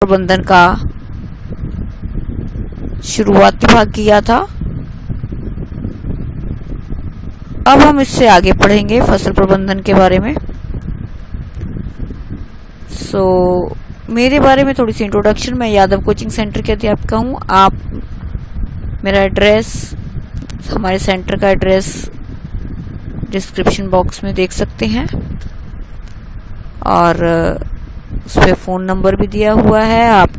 प्रबंधन का शुरुआती भाग किया था। अब हम इससे आगे पढ़ेंगे फसल प्रबंधन के बारे में। मेरे बारे में थोड़ी सी इंट्रोडक्शन। मैं यादव कोचिंग सेंटर की अध्यापिका हूँ। आप मेरा एड्रेस, हमारे सेंटर का एड्रेस डिस्क्रिप्शन बॉक्स में देख सकते हैं और उस पर फ़ोन नंबर भी दिया हुआ है, आप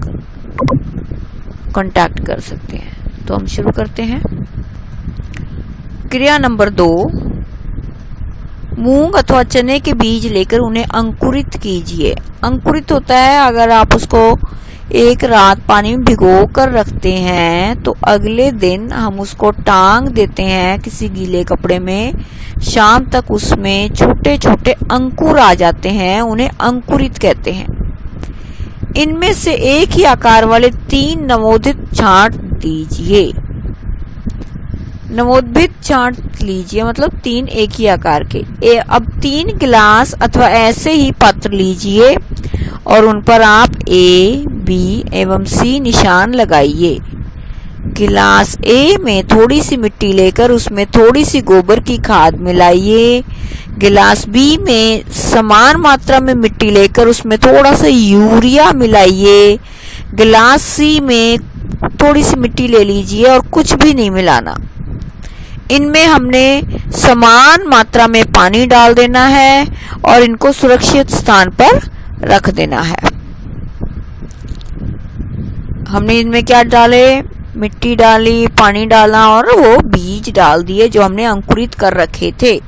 कांटेक्ट कर सकते हैं। तो हम शुरू करते हैं। क्रिया नंबर 2, मूंग अथवा चने के बीज लेकर उन्हें अंकुरित कीजिए। अंकुरित होता है अगर आप उसको एक रात पानी में भिगो कर रखते हैं तो अगले दिन हम उसको टांग देते हैं किसी गीले कपड़े में, शाम तक उसमें छोटे छोटे अंकुर आ जाते हैं, उन्हें अंकुरित कहते हैं। इनमें से एक ही आकार वाले 3 नवोदित छांट दीजिए। नवोदित छांट लीजिए मतलब 3 एक ही आकार के। अब 3 गिलास अथवा ऐसे ही पात्र लीजिए और उन पर आप A, B एवं C निशान लगाइए। गिलास A में थोड़ी सी मिट्टी लेकर उसमें थोड़ी सी गोबर की खाद मिलाइए। गिलास B में समान मात्रा में मिट्टी लेकर उसमें थोड़ा सा यूरिया मिलाइए। गिलास C में थोड़ी सी मिट्टी ले लीजिए और कुछ भी नहीं मिलाना। इनमें हमने समान मात्रा में पानी डाल देना है और इनको सुरक्षित स्थान पर रख देना है। हमने इनमें क्या डाले? मिट्टी डाली, पानी डाला और वो बीज डाल दिए जो हमने अंकुरित कर रखे थे।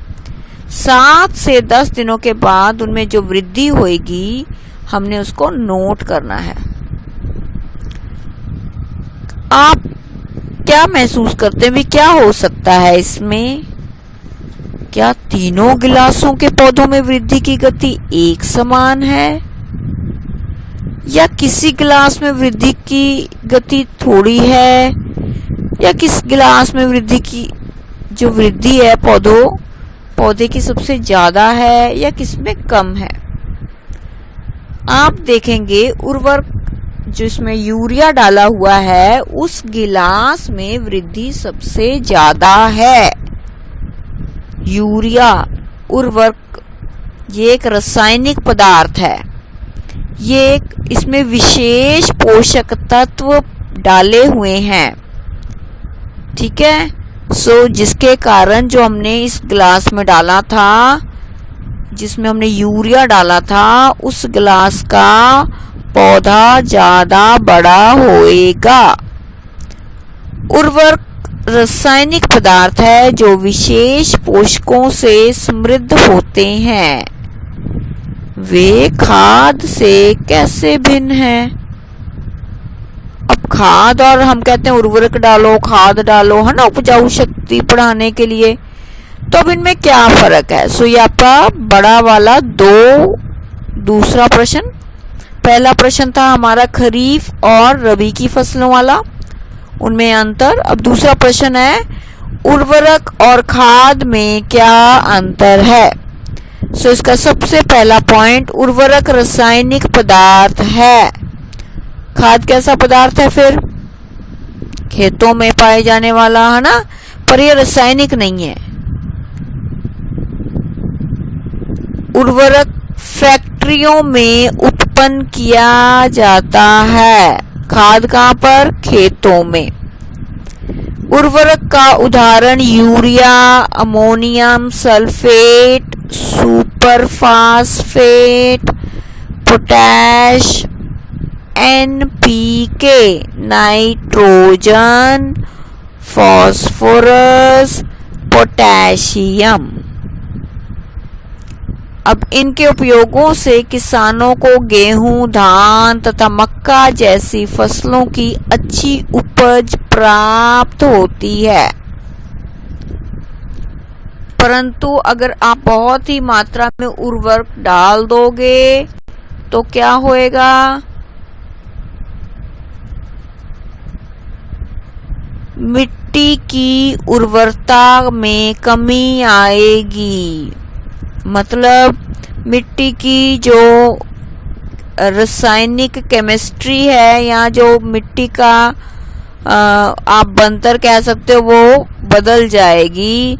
7 से 10 दिनों के बाद उनमें जो वृद्धि होगी हमने उसको नोट करना है। आप क्या महसूस करते हैं भी क्या हो सकता है इसमें? क्या तीनों गिलासों के पौधों में वृद्धि की गति एक समान है या किसी गिलास में वृद्धि की गति थोड़ी है या किस गिलास में वृद्धि की जो वृद्धि है पौधे की सबसे ज्यादा है या किसमें कम है? आप देखेंगे उर्वरक जो इसमें यूरिया डाला हुआ है उस गिलास में वृद्धि सबसे ज्यादा है। यूरिया उर्वरक ये एक रासायनिक पदार्थ है। ये इसमें विशेष पोषक तत्व डाले हुए हैं, ठीक है। जिसके कारण जो हमने इस गिलास में डाला था, जिसमें हमने यूरिया डाला था, उस गिलास का पौधा ज्यादा बड़ा होएगा। उर्वरक रासायनिक पदार्थ है जो विशेष पोषकों से समृद्ध होते हैं। वे खाद से कैसे भिन्न हैं? अब खाद और हम कहते हैं उर्वरक डालो, खाद डालो, है ना, उपजाऊ शक्ति बढ़ाने के लिए। तो अब इनमें क्या फर्क है? ये आपका बड़ा वाला दूसरा प्रश्न। पहला प्रश्न था हमारा खरीफ और रबी की फसलों वाला, उनमें अंतर। अब दूसरा प्रश्न है उर्वरक और खाद में क्या अंतर है? इसका सबसे पहला पॉइंट, उर्वरक रासायनिक पदार्थ है। खाद कैसा पदार्थ है? फिर खेतों में पाए जाने वाला, है ना, पर यह रासायनिक नहीं है। उर्वरक फैक्ट्रियों में उत्पन्न किया जाता है, खाद कहाँ पर? खेतों में। उर्वरक का उदाहरण urea, ammonium sulphate, super phosphate, potash, NPK, nitrogen, phosphorus, potassium. अब इनके उपयोगों से किसानों को गेहूं, धान तथा मक्का जैसी फसलों की अच्छी उपज प्राप्त होती है। परंतु अगर आप बहुत ही मात्रा में उर्वरक डाल दोगे तो क्या होएगा? मिट्टी की उर्वरता में कमी आएगी। मतलब मिट्टी की जो रासायनिक केमिस्ट्री है या जो मिट्टी का आप बनतर कह सकते हो वो बदल जाएगी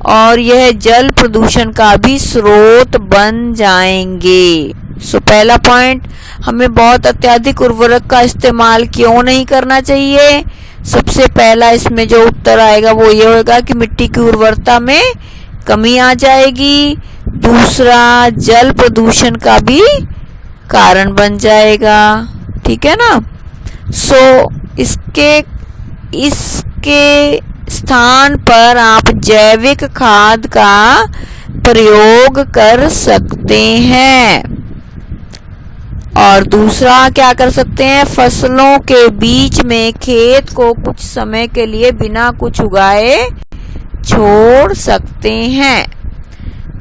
और यह जल प्रदूषण का भी स्रोत बन जाएंगे। सो पहला पॉइंट, हमें बहुत अत्यधिक उर्वरक का इस्तेमाल क्यों नहीं करना चाहिए। सबसे पहला इसमें जो उत्तर आएगा वो ये होगा कि मिट्टी की उर्वरता में कमी आ जाएगी। दूसरा, जल प्रदूषण का भी कारण बन जाएगा। ठीक है ना। सो इसके स्थान पर आप जैविक खाद का प्रयोग कर सकते हैं। और दूसरा क्या कर सकते हैं, फसलों के बीच में खेत को कुछ समय के लिए बिना कुछ उगाए छोड़ सकते हैं।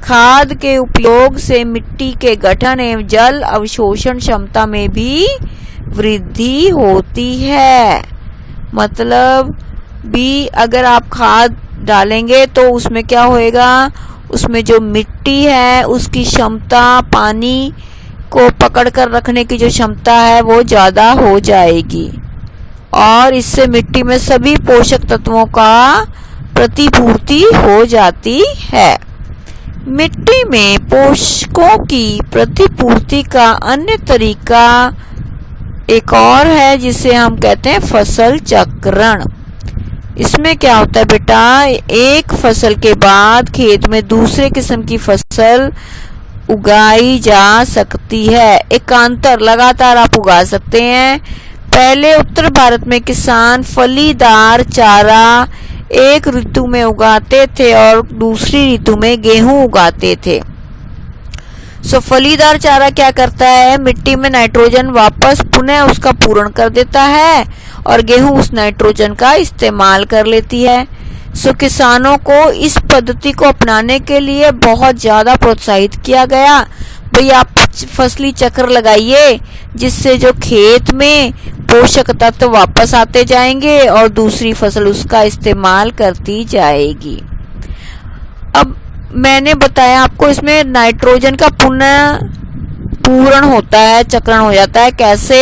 खाद के उपयोग से मिट्टी के गठन एवं जल अवशोषण क्षमता में भी वृद्धि होती है। मतलब भी अगर आप खाद डालेंगे तो उसमें क्या होएगा, उसमें जो मिट्टी है उसकी क्षमता, पानी को पकड़ कर रखने की जो क्षमता है वो ज़्यादा हो जाएगी और इससे मिट्टी में सभी पोषक तत्वों का प्रतिपूर्ति हो जाती है। मिट्टी में पोषकों की प्रतिपूर्ति का अन्य तरीका एक और है जिसे हम कहते हैं फसल चक्रण। इसमें क्या होता है बेटा, एक फसल के बाद खेत में दूसरे किस्म की फसल उगाई जा सकती है। एकांतर लगातार आप उगा सकते हैं। पहले उत्तर भारत में किसान फलीदार चारा एक ऋतु में उगाते थे और दूसरी ऋतु में गेहूं उगाते थे। सो फलीदार चारा क्या करता है, मिट्टी में नाइट्रोजन वापस पुनः उसका पूरण कर देता है और गेहूं उस नाइट्रोजन का इस्तेमाल कर लेती है। सो किसानों को इस पद्धति को अपनाने के लिए बहुत ज़्यादा प्रोत्साहित किया गया। भाई आप फसली चक्र लगाइए जिससे जो खेत में पोषक तत्व वापस आते जाएंगे और दूसरी फसल उसका इस्तेमाल करती जाएगी। अब मैंने बताया आपको इसमें नाइट्रोजन का पुनः पूरण होता है, चक्रण हो जाता है। कैसे,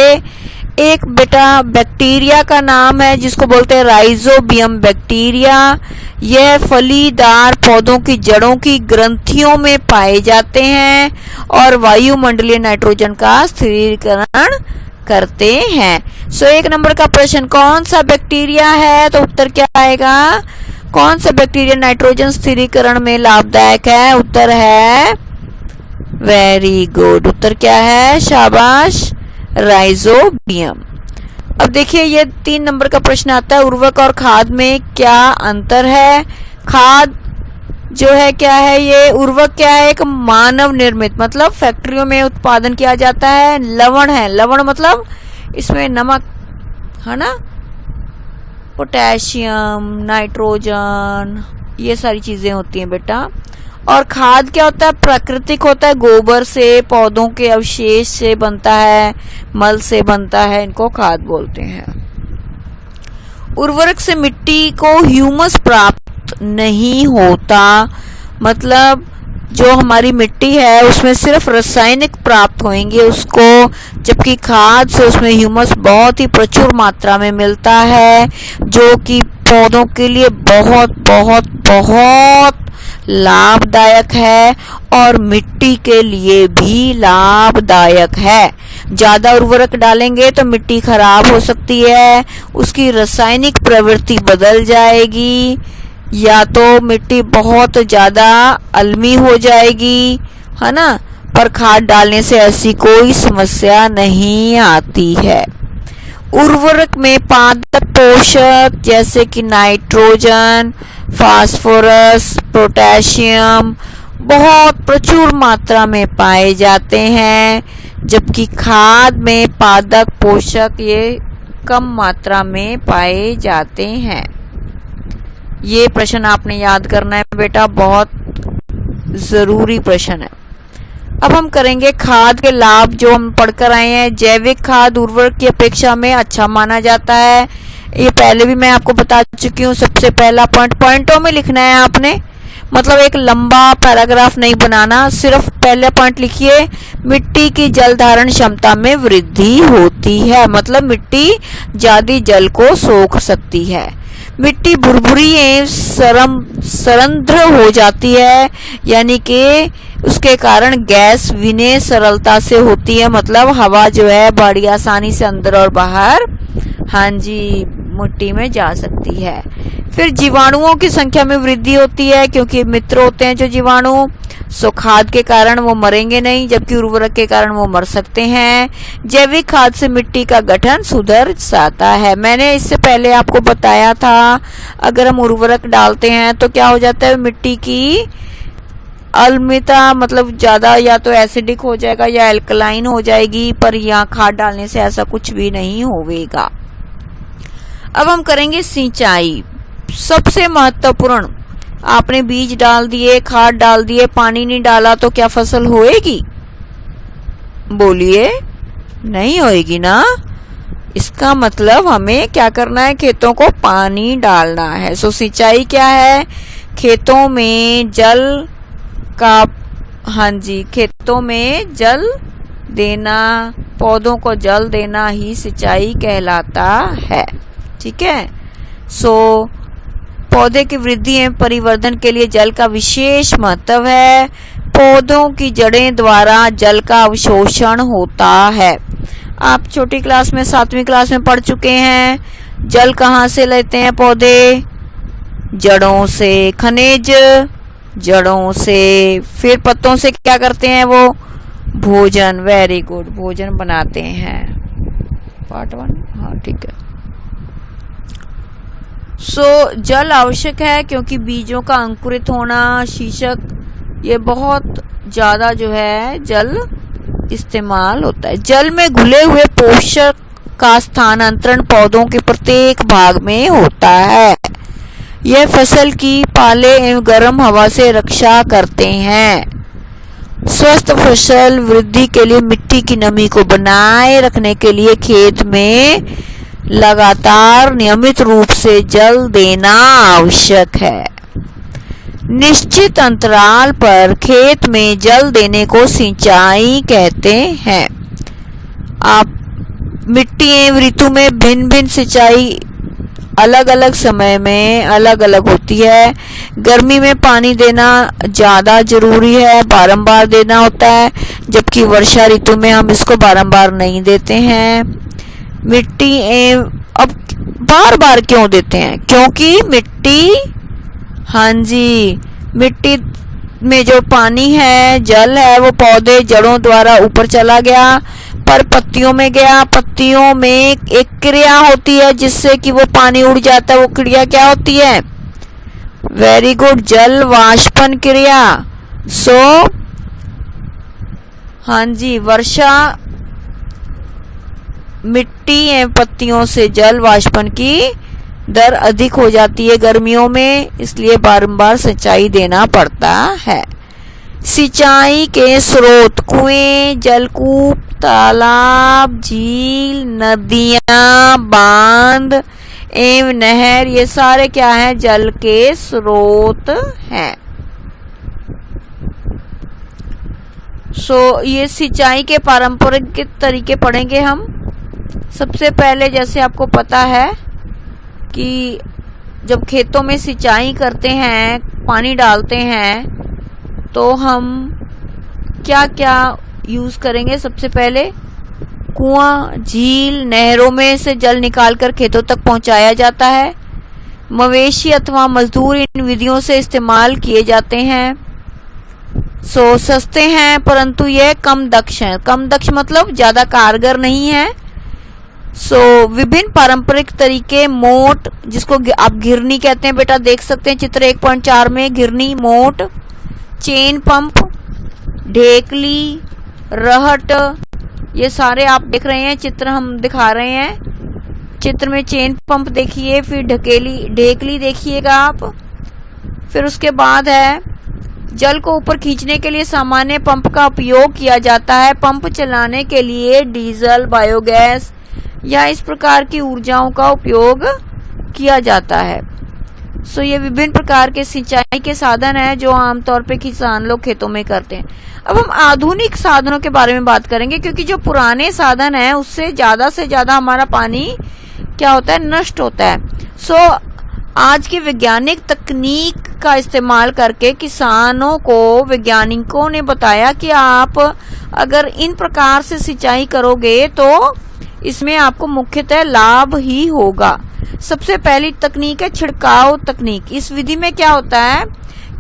एक बेटा बैक्टीरिया का नाम है जिसको बोलते हैं राइजोबियम बैक्टीरिया। यह फलीदार पौधों की जड़ों की ग्रंथियों में पाए जाते हैं और वायुमंडलीय नाइट्रोजन का स्थिरीकरण करते हैं। सो एक नंबर का प्रश्न, कौन सा बैक्टीरिया है, तो उत्तर क्या आएगा, कौन सा बैक्टीरिया नाइट्रोजन स्थिरीकरण में लाभदायक है। उत्तर है, वेरी गुड, उत्तर क्या है, शाबाश, राइजोबियम। अब देखिए ये 3 नंबर का प्रश्न आता है, उर्वरक और खाद में क्या अंतर है। खाद जो है क्या है, ये उर्वरक क्या है, एक मानव निर्मित मतलब फैक्ट्रियों में उत्पादन किया जाता है। लवण है, लवण मतलब इसमें नमक है ना, पोटेशियम, नाइट्रोजन, ये सारी चीजें होती हैं बेटा। और खाद क्या होता है, प्राकृतिक होता है, गोबर से, पौधों के अवशेष से बनता है, मल से बनता है, इनको खाद बोलते हैं। उर्वरक से मिट्टी को ह्यूमस प्राप्त नहीं होता, मतलब जो हमारी मिट्टी है उसमें सिर्फ रासायनिक प्राप्त होंगे उसको, जबकि खाद से उसमें ह्यूमस बहुत ही प्रचुर मात्रा में मिलता है जो कि पौधों के लिए बहुत बहुत बहुत लाभदायक है और मिट्टी के लिए भी लाभदायक है। ज्यादा उर्वरक डालेंगे तो मिट्टी खराब हो सकती है, उसकी रासायनिक प्रवृत्ति बदल जाएगी, या तो मिट्टी बहुत ज्यादा अलमी हो जाएगी, है ना। पर खाद डालने से ऐसी कोई समस्या नहीं आती है। उर्वरक में पादप पोषक जैसे कि नाइट्रोजन, फास्फोरस, पोटेशियम बहुत प्रचुर मात्रा में पाए जाते हैं, जबकि खाद में पादप पोषक ये कम मात्रा में पाए जाते हैं। ये प्रश्न आपने याद करना है बेटा, बहुत जरूरी प्रश्न है। अब हम करेंगे खाद के लाभ जो हम पढ़कर आए हैं। जैविक खाद उर्वरक की अपेक्षा में अच्छा माना जाता है, ये पहले भी मैं आपको बता चुकी हूँ। सबसे पहला पॉइंटों में लिखना है आपने। मतलब एक लंबा पैराग्राफ नहीं बनाना, सिर्फ पहले पॉइंट लिखिए, मिट्टी की जल धारण क्षमता में वृद्धि होती है, मतलब मिट्टी ज्यादा जल को सोख सकती है। मिट्टी भुरभुरी एवं सरंध्र हो जाती है, यानी कि उसके कारण गैस विनय सरलता से होती है, मतलब हवा जो है बड़ी आसानी से अंदर और बाहर हाँ जी मिट्टी में जा सकती है। फिर जीवाणुओं की संख्या में वृद्धि होती है, क्योंकि मित्र होते हैं जो जीवाणु, सो खाद के कारण वो मरेंगे नहीं, जबकि उर्वरक के कारण वो मर सकते हैं। जैविक खाद से मिट्टी का गठन सुधर जाता है। मैंने इससे पहले आपको बताया था, अगर हम उर्वरक डालते हैं तो क्या हो जाता है, मिट्टी की अम्लता मतलब ज्यादा या तो एसिडिक हो जाएगा या एल्कलाइन हो जाएगी, पर यहाँ खाद डालने से ऐसा कुछ भी नहीं होगा। अब हम करेंगे सिंचाई। सबसे महत्वपूर्ण, आपने बीज डाल दिए, खाद डाल दिए, पानी नहीं डाला तो क्या फसल होएगी? बोलिए, नहीं होएगी ना। इसका मतलब हमें क्या करना है, खेतों को पानी डालना है। सो सिंचाई क्या है, खेतों में जल का हाँ जी खेतों में जल देना, पौधों को जल देना ही सिंचाई कहलाता है। ठीक है। सो पौधे की वृद्धि एवं परिवर्धन के लिए जल का विशेष महत्व है। पौधों की जड़ें द्वारा जल का अवशोषण होता है। आप छोटी क्लास में 7वीं क्लास में पढ़ चुके हैं, जल कहाँ से लेते हैं पौधे? जड़ों से। खनिज जड़ों से। फिर पत्तों से क्या करते हैं वो? भोजन। वेरी गुड, भोजन बनाते हैं। पार्ट 1 हाँ ठीक है। सो जल आवश्यक है, क्योंकि बीजों का अंकुरित होना, शीशक, ये बहुत ज्यादा जो है जल इस्तेमाल होता है। जल में घुले हुए पोषक का स्थानांतरण पौधों के प्रत्येक भाग में होता है। यह फसल की पाले एवं गर्म हवा से रक्षा करते हैं। स्वस्थ फसल वृद्धि के लिए मिट्टी की नमी को बनाए रखने के लिए खेत में लगातार नियमित रूप से जल देना आवश्यक है। निश्चित अंतराल पर खेत में जल देने को सिंचाई कहते हैं। आप मिट्टी एवं ऋतु में भिन्न भिन्न सिंचाई अलग अलग समय में अलग अलग होती है। गर्मी में पानी देना ज्यादा जरूरी है, बारंबार देना होता है, जबकि वर्षा ऋतु में हम इसको बारंबार नहीं देते हैं। मिट्टी एवं अब बार बार क्यों देते हैं? क्योंकि मिट्टी हाँ जी मिट्टी में जो पानी है, जल है, वो पौधे जड़ों द्वारा ऊपर चला गया, पर पत्तियों में गया। पत्तियों में एक क्रिया होती है जिससे कि वो पानी उड़ जाता है। वो क्रिया क्या होती है? वेरी गुड, जल वाष्पन क्रिया। सो हाँ जी वर्षा मिट्टी एवं पत्तियों से जल वाष्पन की दर अधिक हो जाती है गर्मियों में, इसलिए बारंबार सिंचाई देना पड़ता है। सिंचाई के स्रोत कुएं, जलकूप, तालाब, झील, नदियां, बांध एवं नहर, ये सारे क्या हैं? जल के स्रोत हैं। सो ये सिंचाई के पारंपरिक तरीके पढ़ेंगे हम। सबसे पहले जैसे आपको पता है कि जब खेतों में सिंचाई करते हैं, पानी डालते हैं, तो हम क्या क्या यूज करेंगे? सबसे पहले कुआं, झील, नहरों में से जल निकालकर खेतों तक पहुंचाया जाता है। मवेशी अथवा मजदूर इन विधियों से इस्तेमाल किए जाते हैं। सो सस्ते हैं, परंतु यह कम दक्ष हैं। कम दक्ष मतलब ज्यादा कारगर नहीं है। सो विभिन्न पारंपरिक तरीके, मोट, जिसको आप घिरनी कहते हैं बेटा, देख सकते हैं चित्र 1.4 में, घिरनी, मोट, चेन पंप, ढेकली, रहट, ये सारे आप देख रहे हैं, चित्र हम दिखा रहे हैं। चित्र में चेन पंप देखिए, फिर ढेकली देखिएगा आप। फिर उसके बाद है जल को ऊपर खींचने के लिए सामान्य पंप का उपयोग किया जाता है। पंप चलाने के लिए डीजल, बायोगैस या इस प्रकार की ऊर्जाओं का उपयोग किया जाता है। सो ये विभिन्न प्रकार के सिंचाई के साधन है जो आमतौर पे किसान लोग खेतों में करते हैं। अब हम आधुनिक साधनों के बारे में बात करेंगे, क्योंकि जो पुराने साधन है उससे ज्यादा हमारा पानी क्या होता है, नष्ट होता है। सो आज की वैज्ञानिक तकनीक का इस्तेमाल करके किसानों को वैज्ञानिकों ने बताया कि आप अगर इन प्रकार से सिंचाई करोगे तो इसमें आपको मुख्यतः लाभ ही होगा। सबसे पहली तकनीक है छिड़काव तकनीक। इस विधि में क्या होता है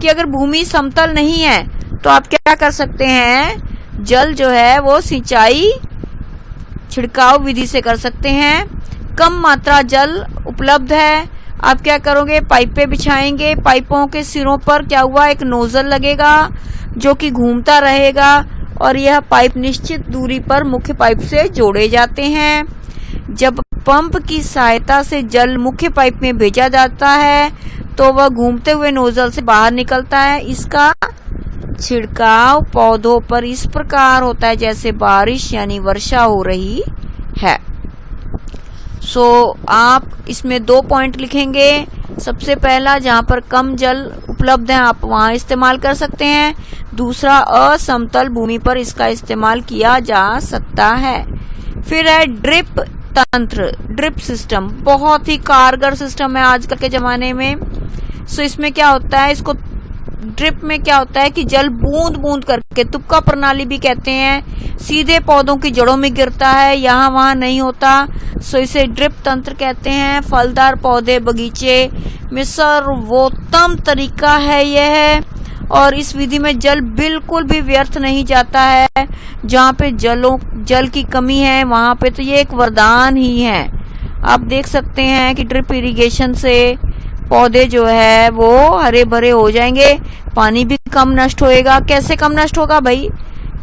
कि अगर भूमि समतल नहीं है तो आप क्या कर सकते हैं, जल जो है वो सिंचाई छिड़काव विधि से कर सकते हैं। कम मात्रा जल उपलब्ध है, आप क्या करोगे, पाइपें बिछाएंगे, पाइपों के सिरों पर क्या हुआ, एक नोजल लगेगा जो कि घूमता रहेगा और यह पाइप निश्चित दूरी पर मुख्य पाइप से जोड़े जाते हैं। जब पंप की सहायता से जल मुख्य पाइप में भेजा जाता है तो वह घूमते हुए नोजल से बाहर निकलता है। इसका छिड़काव पौधों पर इस प्रकार होता है जैसे बारिश यानी वर्षा हो रही है। सो आप इसमें 2 पॉइंट लिखेंगे। सबसे पहला, जहां पर कम जल उपलब्ध है आप वहां इस्तेमाल कर सकते हैं। दूसरा, असमतल भूमि पर इसका इस्तेमाल किया जा सकता है। फिर है ड्रिप तंत्र, ड्रिप सिस्टम बहुत ही कारगर सिस्टम है आजकल के जमाने में। सो इसमें क्या होता है, इसको ड्रिप में क्या होता है कि जल बूंद बूंद करके, तुक्का प्रणाली भी कहते हैं, सीधे पौधों की जड़ों में गिरता है, यहाँ वहां नहीं होता। सो इसे ड्रिप तंत्र कहते हैं। फलदार पौधे बगीचे में सर्वोत्तम तरीका है यह, और इस विधि में जल बिल्कुल भी व्यर्थ नहीं जाता है। जहाँ पे जल की कमी है वहां पे तो ये एक वरदान ही है। आप देख सकते हैं कि ड्रिप इरिगेशन से पौधे जो है वो हरे भरे हो जाएंगे, पानी भी कम नष्ट होएगा। कैसे कम नष्ट होगा भाई,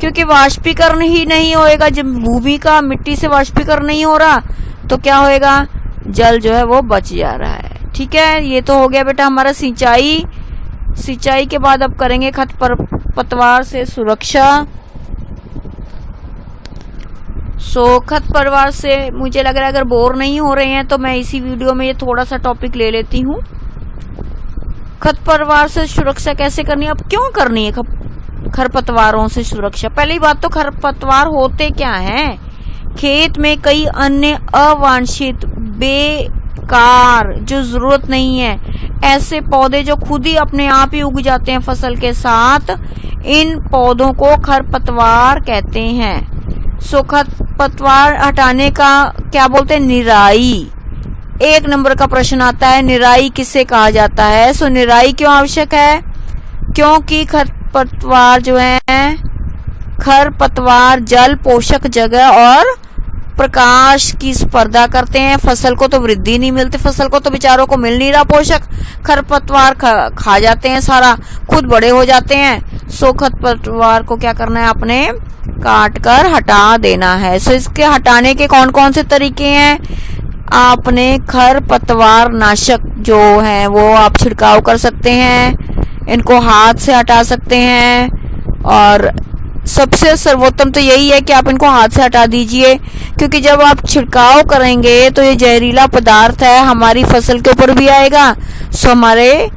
क्योंकि वाष्पीकरण ही नहीं होएगा। जब भूमि का मिट्टी से वाष्पीकरण नहीं हो रहा तो क्या होएगा, जल जो है वो बच जा रहा है। ठीक है, ये तो हो गया बेटा हमारा सिंचाई के बाद अब करेंगे खरपतवार से सुरक्षा। खरपतवार से मुझे लग रहा है अगर बोर नहीं हो रहे हैं तो मैं इसी वीडियो में ये थोड़ा सा टॉपिक ले लेती हूँ। खरपतवार से सुरक्षा कैसे करनी है, अब क्यों करनी है खरपतवारों से सुरक्षा। पहली बात तो खरपतवार होते क्या हैं, खेत में कई अन्य अवांछित बेकार जो जरूरत नहीं है ऐसे पौधे जो खुद ही अपने आप ही उग जाते हैं फसल के साथ, इन पौधों को खरपतवार कहते हैं। खरपतवार हटाने का क्या बोलते हैं, निराई। 1 नंबर का प्रश्न आता है, निराई किसे कहा जाता है। निराई क्यों आवश्यक है, क्योंकि खरपतवार जो है, खरपतवार जल, पोषक जगह और प्रकाश की स्पर्धा करते हैं। फसल को तो वृद्धि नहीं मिलती, फसल को तो बेचारों को मिल नहीं रहा पोषक, खरपतवार खा जाते हैं सारा, खुद बड़े हो जाते हैं। खरपतवार को क्या करना है, आपने काट कर हटा देना है। इसके हटाने के कौन कौन से तरीके हैं, आपने खरपतवार नाशक जो है वो आप छिड़काव कर सकते हैं, इनको हाथ से हटा सकते हैं, और सबसे सर्वोत्तम तो यही है कि आप इनको हाथ से हटा दीजिए, क्योंकि जब आप छिड़काव करेंगे तो ये जहरीला पदार्थ है हमारी फसल के ऊपर भी आएगा, हमारे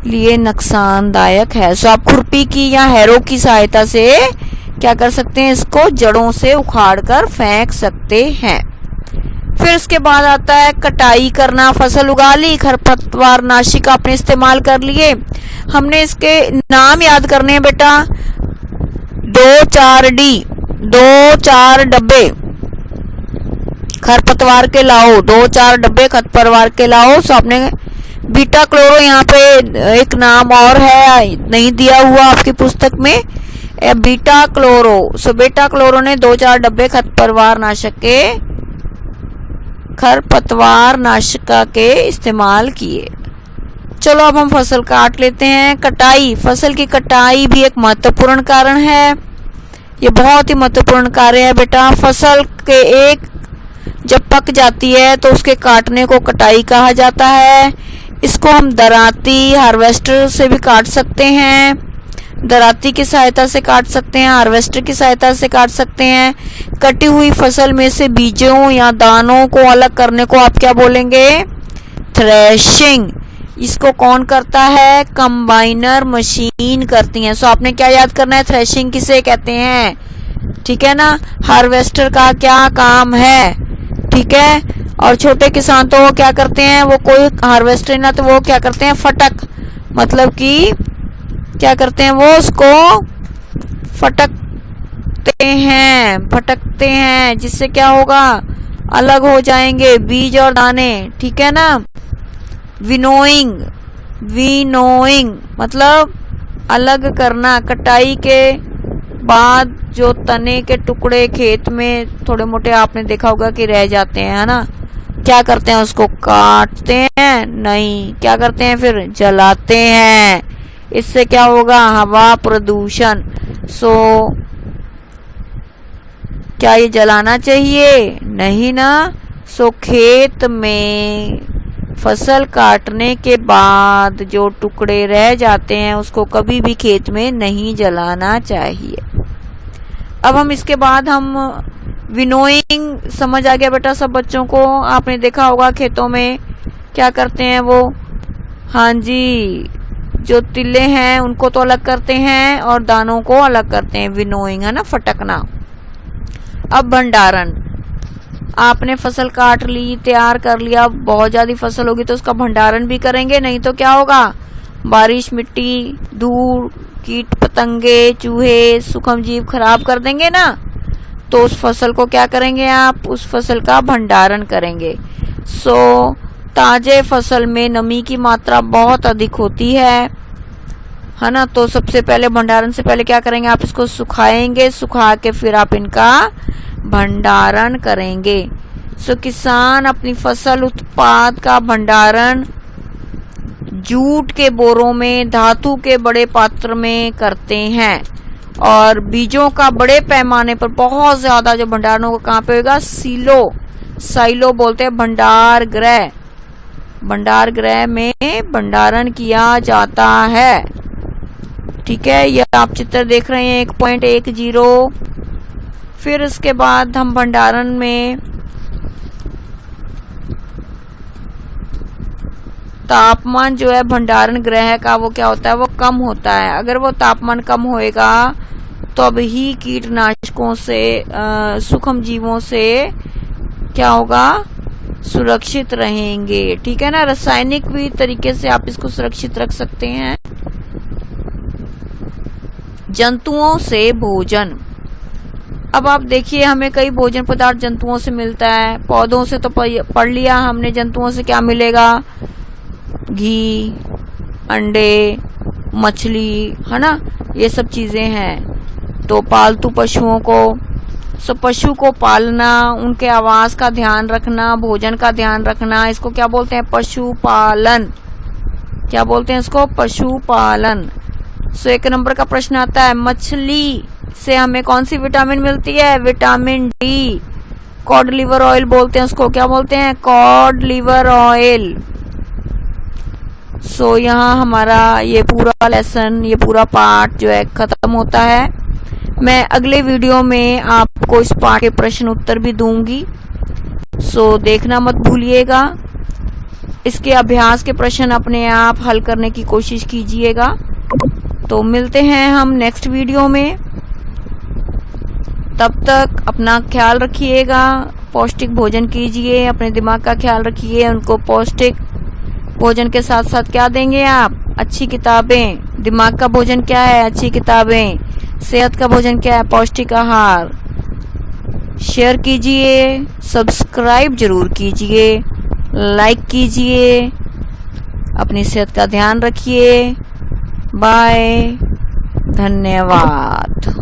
लिए नुकसानदायक है। आप खुरपी की या हैरो की सहायता से क्या कर सकते हैं, इसको जड़ों से उखाड़ कर फेंक सकते हैं। फिर इसके बाद आता है कटाई करना। फसल उगा ली, खरपतवार नाशी का आपने इस्तेमाल कर लिए, हमने इसके नाम याद करने हैं बेटा। 2-4 डब्बे खरपतवार के लाओ, 2-4 डब्बे खरपतवार के लाओ। आपने बीटा क्लोरो, यहाँ पे एक नाम और है नहीं दिया हुआ आपकी पुस्तक में, बीटा क्लोरो। बीटा क्लोरो ने 2-4 डब्बे खरपतवार नाशक के इस्तेमाल किए। चलो अब हम फसल काट लेते हैं। कटाई, फसल की कटाई भी एक महत्वपूर्ण कारण है, ये बहुत ही महत्वपूर्ण कार्य है बेटा। फसल के एक जब पक जाती है तो उसके काटने को कटाई कहा जाता है। इसको हम दराती, हार्वेस्टर से भी काट सकते हैं, दराती की सहायता से काट सकते हैं, हार्वेस्टर की सहायता से काट सकते हैं। कटी हुई फसल में से बीजों या दानों को अलग करने को आप क्या बोलेंगे, थ्रेशिंग। इसको कौन करता है? कंबाइनर मशीन करती है। सो आपने क्या याद करना है? थ्रेशिंग किसे कहते हैं, ठीक है ना। हार्वेस्टर का क्या काम है, ठीक है। और छोटे किसान तो वो क्या करते हैं, वो कोई हार्वेस्टर ना, तो वो क्या करते हैं? फटक, मतलब कि क्या करते हैं, वो उसको फटकते हैं, जिससे क्या होगा? अलग हो जाएंगे बीज और दाने, ठीक है ना। विनोइंग मतलब अलग करना। कटाई के बाद जो तने के टुकड़े खेत में थोड़े मोटे आपने देखा होगा कि रह जाते हैं, है ना, क्या करते हैं? उसको काटते हैं? नहीं, क्या करते हैं? फिर जलाते हैं। इससे क्या होगा? हवा प्रदूषण। सो क्या ये जलाना चाहिए? नहीं ना। सो खेत में फसल काटने के बाद जो टुकड़े रह जाते हैं उसको कभी भी खेत में नहीं जलाना चाहिए। अब हम इसके बाद हम विनोइंग, समझ आ गया बेटा सब बच्चों को? आपने देखा होगा खेतों में क्या करते हैं वो, हाँ जी, जो तिल्ले हैं उनको तो अलग करते हैं और दानों को अलग करते हैं। विनोइंग है ना, फटकना। अब भंडारण, आपने फसल काट ली, तैयार कर लिया, बहुत ज्यादा फसल होगी तो उसका भंडारण भी करेंगे, नहीं तो क्या होगा? बारिश, मिट्टी, धूल, कीट पतंगे, चूहे, सूक्ष्म जीव खराब कर देंगे ना। तो उस फसल को क्या करेंगे आप? उस फसल का भंडारण करेंगे। सो ताजे फसल में नमी की मात्रा बहुत अधिक होती है ना। तो सबसे पहले भंडारण से पहले क्या करेंगे आप? इसको सुखाएंगे, सुखा के फिर आप इनका भंडारण करेंगे। सो किसान अपनी फसल उत्पाद का भंडारण जूट के बोरों में, धातु के बड़े पात्र में करते हैं। और बीजों का बड़े पैमाने पर बहुत ज्यादा जो भंडारण होगा कहाँ पे होगा? साइलो बोलते हैं, भंडार गृह में भंडारण किया जाता है, ठीक है। यह आप चित्र देख रहे हैं 1.10। फिर इसके बाद हम भंडारण में तापमान जो है भंडारण गृह का वो क्या होता है? वो कम होता है। अगर वो तापमान कम होएगा तो अब ही कीटनाशकों से, सूक्ष्म जीवों से क्या होगा? सुरक्षित रहेंगे, ठीक है ना। रासायनिक भी तरीके से आप इसको सुरक्षित रख सकते हैं। जंतुओं से भोजन, अब आप देखिए हमें कई भोजन पदार्थ जंतुओं से मिलता है। पौधों से तो पढ़ लिया हमने, जंतुओं से क्या मिलेगा? घी, अंडे, मछली, है ना, ये सब चीजें हैं। तो पालतू पशुओं को, पशु को पालना, उनके आवास का ध्यान रखना, भोजन का ध्यान रखना, इसको क्या बोलते हैं? पशुपालन। क्या बोलते हैं इसको? पशुपालन। सो 1 नंबर का प्रश्न आता है, मछली से हमें कौन सी विटामिन मिलती है? Vitamin D. Cod liver oil बोलते हैं उसको, क्या बोलते हैं? Cod liver oil. सो यहाँ हमारा ये पूरा लेसन, ये पूरा पार्ट जो है खत्म होता है। मैं अगले वीडियो में आपको इस पाठ के प्रश्न उत्तर भी दूंगी, सो देखना मत भूलिएगा। इसके अभ्यास के प्रश्न अपने आप हल करने की कोशिश कीजिएगा। तो मिलते हैं हम नेक्स्ट वीडियो में, तब तक अपना ख्याल रखिएगा, पौष्टिक भोजन कीजिए, अपने दिमाग का ख्याल रखिए। उनको पौष्टिक भोजन के साथ साथ क्या देंगे आप? अच्छी किताबें। दिमाग का भोजन क्या है? अच्छी किताबें। सेहत का भोजन क्या है? पौष्टिक आहार। शेयर कीजिए, सब्सक्राइब जरूर कीजिए, लाइक कीजिए, अपनी सेहत का ध्यान रखिए। बाय, धन्यवाद।